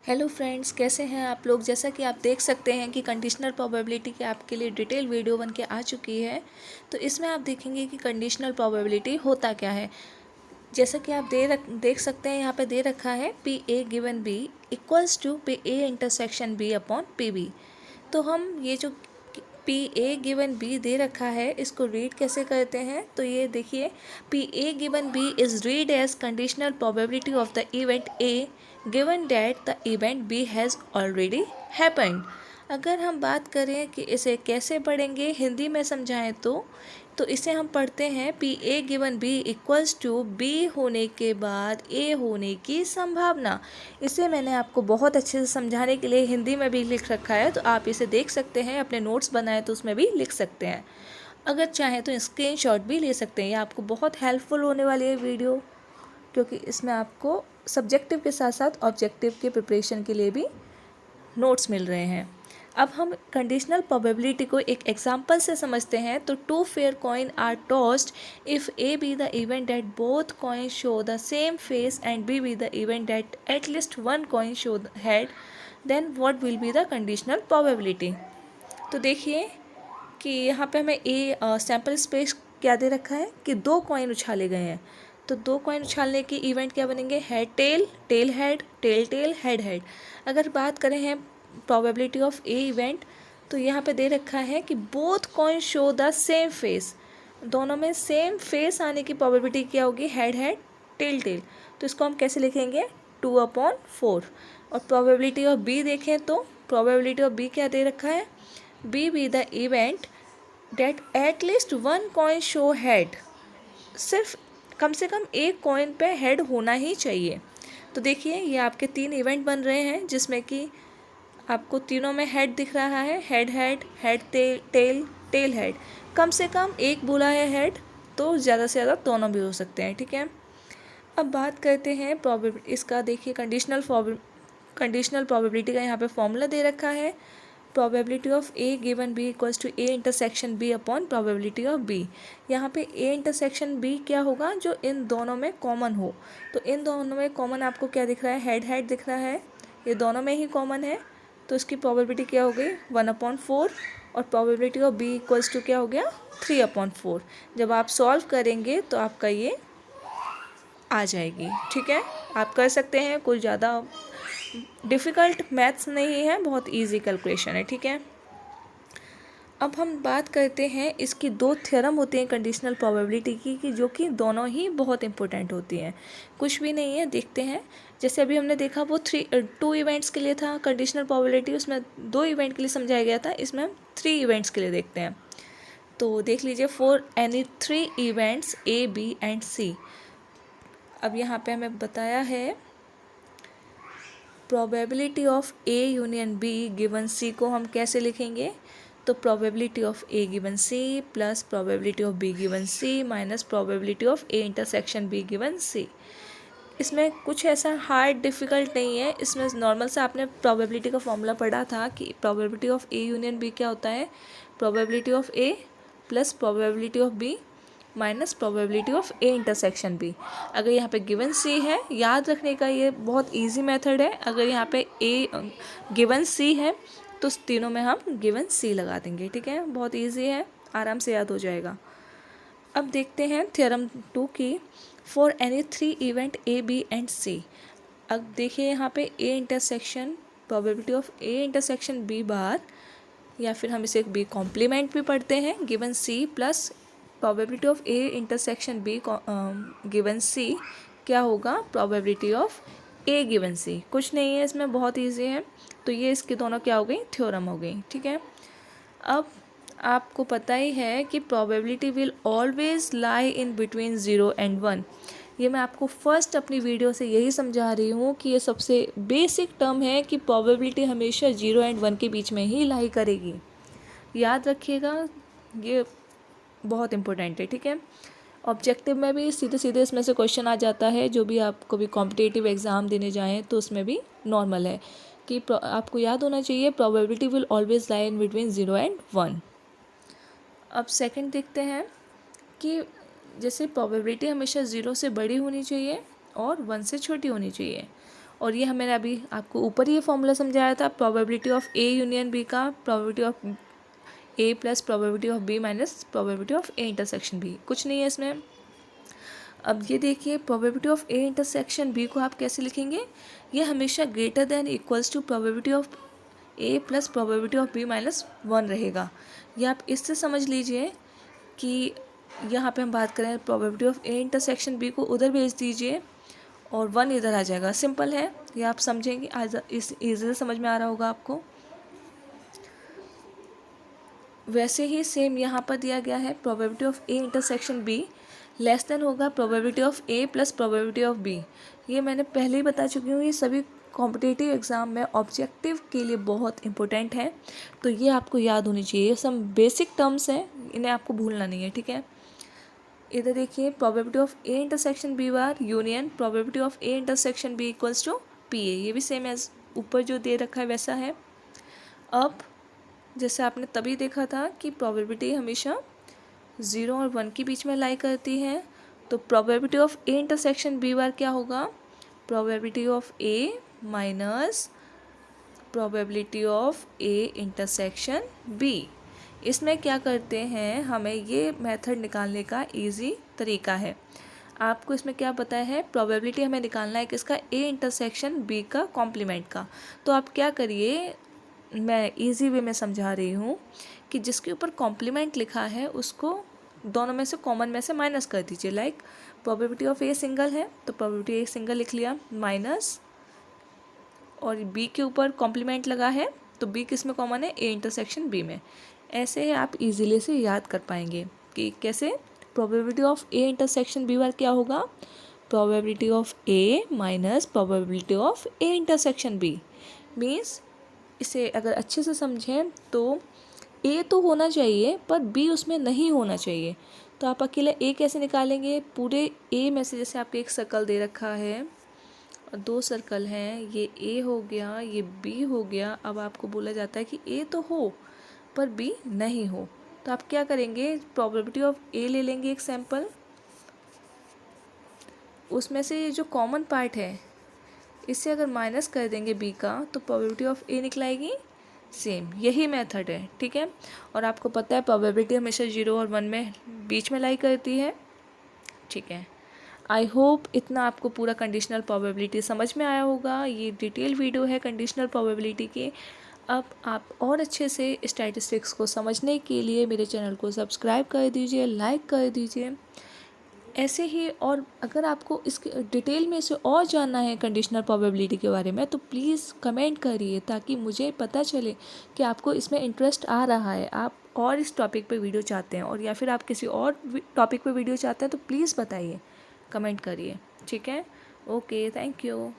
Hello friends, कैसे हैं आप लोग। जैसा कि आप देख सकते हैं कि कंडीशनल प्रोबेबिलिटी की आपके लिए डिटेल वीडियो बन के आ चुकी है। तो इसमें आप देखेंगे कि कंडीशनल प्रोबेबिलिटी होता क्या है। जैसा कि आप देख सकते हैं, यहाँ पे दे रखा है P A given B equals to P A intersection B upon P B. तो हम ये जो पी ए गिवन बी दे रखा है इसको रीड कैसे करते हैं, तो ये देखिए, P A given B is read as conditional probability of the event A given that the event B has already happened. अगर हम बात करें कि इसे कैसे पढ़ेंगे, हिंदी में समझाएं तो इसे हम पढ़ते हैं P A given B equals to B होने के बाद ए होने की संभावना। इसे मैंने आपको बहुत अच्छे से समझाने के लिए हिंदी में भी लिख रखा है, तो आप इसे देख सकते हैं। अपने नोट्स बनाए तो उसमें भी लिख सकते हैं, अगर चाहें तो स्क्रीनशॉट भी ले सकते हैं। ये आपको बहुत हेल्पफुल होने वाली है वीडियो, क्योंकि इसमें आपको सब्जेक्टिव के साथ साथ ऑब्जेक्टिव के प्रिपरेशन के लिए भी नोट्स मिल रहे हैं। अब हम कंडीशनल प्रोबेबिलिटी को एक एग्जांपल से समझते हैं। तो two fair coin are tossed if A be the event that both coin show the same face and B be the event that at least one coin show head, then what will be the conditional probability. तो देखिए कि यहाँ पे हमें ए sample space क्या दे रखा है कि दो कॉइन उछाले गए हैं। तो दो कॉइन उछालने के इवेंट क्या बनेंगे, head tail, tail head, tail tail, head head. अगर बात करें हैं प्रोबेबिलिटी ऑफ ए इवेंट, तो यहाँ पे दे रखा है कि both coin show the same face, दोनों में सेम फेस आने की प्रोबेबिलिटी क्या होगी, हेड हेड, टेल टेल। तो इसको हम कैसे लिखेंगे, 2/4। और प्रोबेबिलिटी ऑफ बी देखें तो प्रोबेबिलिटी ऑफ बी क्या दे रखा है, B be the event that at least one coin show head, सिर्फ कम से कम एक कॉइन पे हेड होना ही चाहिए। तो देखिए ये आपके 3 इवेंट बन रहे हैं, जिसमें कि आपको तीनों में हेड दिख रहा है, head head, head tail tail, tail head. कम से कम एक बोला है हेड, तो ज़्यादा से ज़्यादा दोनों भी हो सकते हैं, ठीक है। अब बात करते हैं इसका। देखिए कंडीशनल प्रोबेबिलिटी का यहाँ पे फॉर्मूला दे रखा है, probability of A given B equals to A intersection B upon probability of B. यहाँ पे ए इंटरसेक्शन बी क्या होगा, जो इन दोनों में कॉमन हो। तो इन दोनों में कॉमन आपको क्या दिख रहा है, हेड हेड दिख रहा है, ये दोनों में ही कॉमन है। तो इसकी प्रोबेबिलिटी क्या हो गई, 1/4। और probability of B equals to क्या हो गया, 3/4। जब आप सॉल्व करेंगे तो आपका ये आ जाएगी, ठीक है। आप कर सकते हैं, कोई ज़्यादा डिफ़िकल्ट मैथ्स नहीं है, बहुत इजी कैलकुलेशन है, ठीक है। अब हम बात करते हैं, इसकी 2 थ्योरम होती हैं कंडीशनल प्रोबेबिलिटी की, कि जो कि दोनों ही बहुत इंपॉर्टेंट होती हैं, कुछ भी नहीं है। देखते हैं, जैसे अभी हमने देखा वो 2 इवेंट्स के लिए था कंडीशनल प्रोबेबिलिटी, उसमें 2 इवेंट के लिए समझाया गया था, इसमें हम 3 इवेंट्स के लिए देखते हैं। तो देख लीजिए, for any 3 events A B and C. अब यहाँ पे हमें बताया है probability of A union B given C को हम कैसे लिखेंगे। तो probability of A given C plus probability of B given C minus probability of A intersection B given C. इसमें कुछ ऐसा हार्ड डिफ़िकल्ट नहीं है, इसमें नॉर्मल से आपने प्रोबेबिलिटी का फॉर्मूला पढ़ा था कि probability of A union B क्या होता है, probability of A plus probability of B minus probability of A intersection B. अगर यहाँ पे गिवन सी है, याद रखने का ये बहुत इजी मेथड है। अगर यहाँ पे ए गिवन सी है तो तीनों में हम गिवन सी लगा देंगे, ठीक है। बहुत इजी है, आराम से याद हो जाएगा। अब देखते हैं थ्योरम 2 की, for any 3 event A B and C. अब देखिए यहाँ पे A intersection probability of A intersection B bar, या फिर हम इसे बी कॉम्प्लीमेंट भी पढ़ते हैं, given C plus probability of A intersection B given C क्या होगा, probability of A given C. कुछ नहीं है इसमें, बहुत इजी है। तो ये इसकी दोनों क्या हो गई, थ्योरम हो गई, ठीक है। अब आपको पता ही है कि probability will always lie in between 0 and 1। ये मैं आपको फर्स्ट अपनी वीडियो से यही समझा रही हूँ कि ये सबसे बेसिक टर्म है कि प्रोबेबिलिटी हमेशा 0 एंड 1 के बीच में ही लाई करेगी, याद रखिएगा, ये बहुत इंपॉर्टेंट है, ठीक है। ऑब्जेक्टिव में भी सीधे सीधे इसमें से क्वेश्चन आ जाता है, जो भी आप कभी कॉम्पिटिटिव एग्ज़ाम देने जाएँ तो उसमें भी नॉर्मल है कि आपको याद होना चाहिए probability will always lie in between 0 and 1। अब सेकंड देखते हैं कि जैसे प्रोबेबिलिटी हमेशा 0 से बड़ी होनी चाहिए और 1 से छोटी होनी चाहिए, और ये मैंने अभी आपको ऊपर ही ये फॉर्मूला समझाया था, probability of A union B का probability of A plus probability of B minus probability of A intersection B, कुछ नहीं है इसमें। अब ये देखिए probability of A intersection B को आप कैसे लिखेंगे, ये हमेशा greater than equals to probability of A plus probability of B minus 1 रहेगा। ये आप इससे समझ लीजिए कि यहाँ पे हम बात करें probability of A intersection B को उधर भेज दीजिए और 1 इधर आ जाएगा। सिंपल है, ये आप समझेंगे, आज इस इजीली समझ में आ रहा होगा आपको। वैसे ही सेम यहाँ पर दिया गया है probability of A intersection B less than होगा probability of A plus probability of B. ये मैंने पहले ही बता चुकी हूँ, ये सभी कॉम्पिटिटिव एग्ज़ाम में ऑब्जेक्टिव के लिए बहुत इंपॉर्टेंट है, तो ये आपको याद होनी चाहिए। ये सब बेसिक टर्म्स हैं, इन्हें आपको भूलना नहीं है, ठीक है। इधर देखिए probability of A intersection B bar union probability of A intersection B equals to P A, ये भी सेम एज ऊपर जो दे रखा है वैसा है। अब जैसे आपने तभी देखा था कि प्रोबेबिलिटी हमेशा 0 और 1 के बीच में लाई करती है, तो probability of A intersection B bar क्या होगा, probability of A minus probability of A intersection B. इसमें क्या करते हैं, हमें ये मेथड निकालने का इजी तरीका है। आपको इसमें क्या पता है, प्रोबेबिलिटी हमें निकालना है किसका, ए इंटरसेक्शन बी का कॉम्प्लीमेंट का। तो आप क्या करिए, मैं इजी वे में समझा रही हूँ कि जिसके ऊपर कॉम्प्लीमेंट लिखा है उसको दोनों में से कॉमन में से माइनस कर दीजिए। Like probability of a single है तो प्रोबेबिलिटी ए सिंगल लिख लिया माइनस, और बी के ऊपर कॉम्प्लीमेंट लगा है तो बी किस में कॉमन है, ए इंटरसेक्शन बी में। ऐसे आप इजीली से याद कर पाएंगे कि कैसे probability of A intersection B bar क्या होगा, probability of A minus probability of A intersection B. Means इसे अगर अच्छे से समझें तो ए तो होना चाहिए पर बी उसमें नहीं होना चाहिए। तो आप अकेले ए कैसे निकालेंगे, पूरे ए में से जैसे आपके एक सर्कल दे रखा है और 2 सर्कल हैं, ये ए हो गया, ये बी हो गया। अब आपको बोला जाता है कि ए तो हो पर बी नहीं हो, तो आप क्या करेंगे, प्रोबेबिलिटी ऑफ ए ले लेंगे एक सैंपल, उसमें से ये जो कॉमन पार्ट है इससे अगर माइनस कर देंगे बी का तो प्रोबेबिलिटी ऑफ ए निकलाएगी। सेम यही मेथड है, ठीक है। और आपको पता है प्रोबेबिलिटी हमेशा 0 और 1 में बीच में लाई करती है, ठीक है। आई होप इतना आपको पूरा कंडीशनल प्रोबेबिलिटी समझ में आया होगा। ये डिटेल वीडियो है कंडीशनल प्रोबेबिलिटी की। अब आप और अच्छे से स्टैटिस्टिक्स को समझने के लिए मेरे चैनल को सब्सक्राइब कर दीजिए, लाइक कर दीजिए। ऐसे ही और अगर आपको इसके डिटेल में से और जानना है कंडीशनल प्रोबेबिलिटी के बारे में तो प्लीज़ कमेंट करिए ताकि मुझे पता चले कि आपको इसमें इंटरेस्ट आ रहा है, आप और इस टॉपिक पे वीडियो चाहते हैं, और या फिर आप किसी और टॉपिक पे वीडियो चाहते हैं तो प्लीज़ बताइए, कमेंट करिए, ठीक है। Okay, thank you.